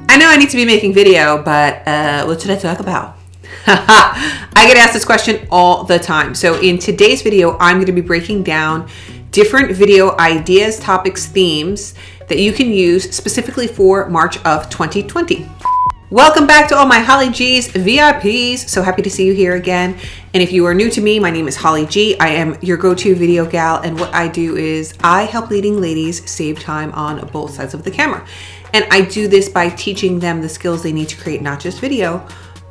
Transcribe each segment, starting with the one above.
I know I need to be making video, but what should I talk about? I get asked this question all the time. So in today's video, I'm going to be breaking down different video ideas, topics, themes that you can use specifically for March of 2020. Welcome back to all my Holly G's VIPs. So happy to see you here again. And if you are new to me, my name is Holly G. I am your go-to video gal. And what I do is I help leading ladies save time on both sides of the camera. And I do this by teaching them the skills they need to create not just video,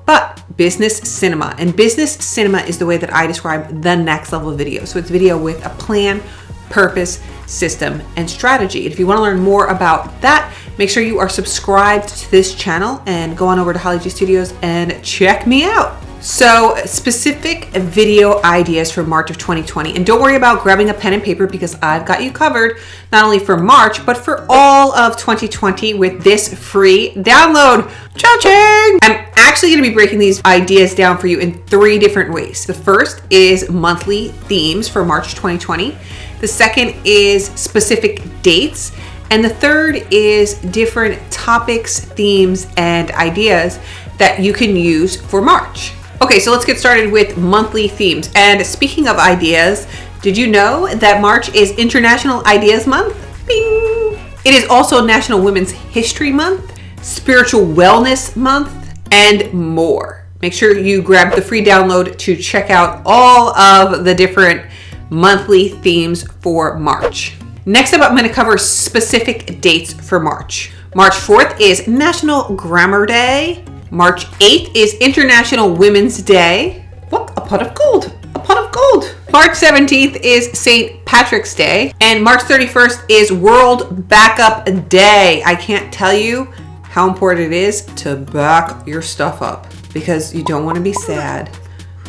but business cinema. And business cinema is the way that I describe the next level video. So it's video with a plan, purpose, system, and strategy. And if you want to learn more about that, make sure you are subscribed to this channel and go on over to Holly G Studios and check me out. So specific video ideas for March of 2020. And don't worry about grabbing a pen and paper because I've got you covered not only for March, but for all of 2020 with this free download. Cha-ching! I'm actually going to be breaking these ideas down for you in 3 different ways. The first is monthly themes for March 2020. The second is specific dates. And the third is different topics, themes, and ideas that you can use for March. Okay, so let's get started with monthly themes. And speaking of ideas, did you know that March is International Ideas Month? Bing! It is also National Women's History Month, Spiritual Wellness Month, and more. Make sure you grab the free download to check out all of the different monthly themes for March. Next up, I'm going to cover specific dates for March. March 4th is National Grammar Day. March 8th is International Women's Day. What? A pot of gold. A pot of gold. March 17th is St. Patrick's Day. And March 31st is World Backup Day. I can't tell you how important it is to back your stuff up because you don't want to be sad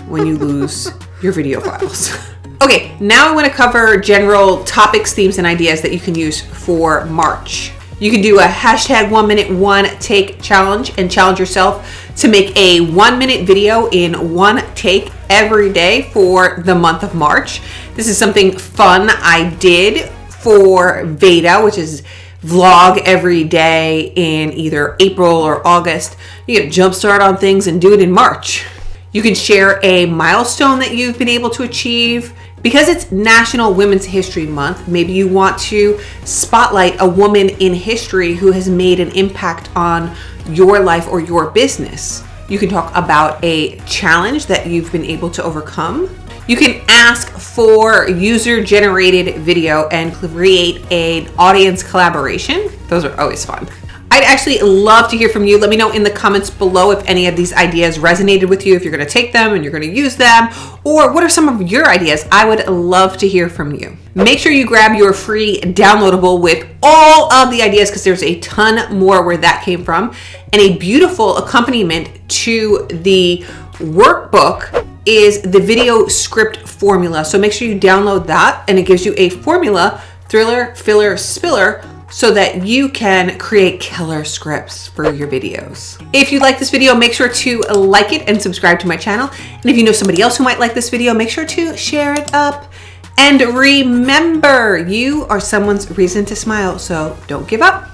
when you lose your video files. Okay, now I want to cover general topics, themes, and ideas that you can use for March. You can do a hashtag 1 minute, 1 take challenge and challenge yourself to make a 1 minute video in 1 take every day for the month of March. This is something fun I did for Veda, which is vlog every day in either April or August. You get a jump start on things and do it in March. You can share a milestone that you've been able to achieve. Because it's National Women's History Month, maybe you want to spotlight a woman in history who has made an impact on your life or your business. You can talk about a challenge that you've been able to overcome. You can ask for user-generated video and create an audience collaboration. Those are always fun. I'd actually love to hear from you. Let me know in the comments below if any of these ideas resonated with you, if you're going to take them and you're going to use them, or what are some of your ideas? I would love to hear from you. Make sure you grab your free downloadable with all of the ideas because there's a ton more where that came from, and a beautiful accompaniment to the workbook is the video script formula. So make sure you download that, and it gives you a formula, thriller, filler, spiller, so that you can create killer scripts for your videos. If you like this video, make sure to like it and subscribe to my channel. And if you know somebody else who might like this video, make sure to share it up. And remember, you are someone's reason to smile, so don't give up.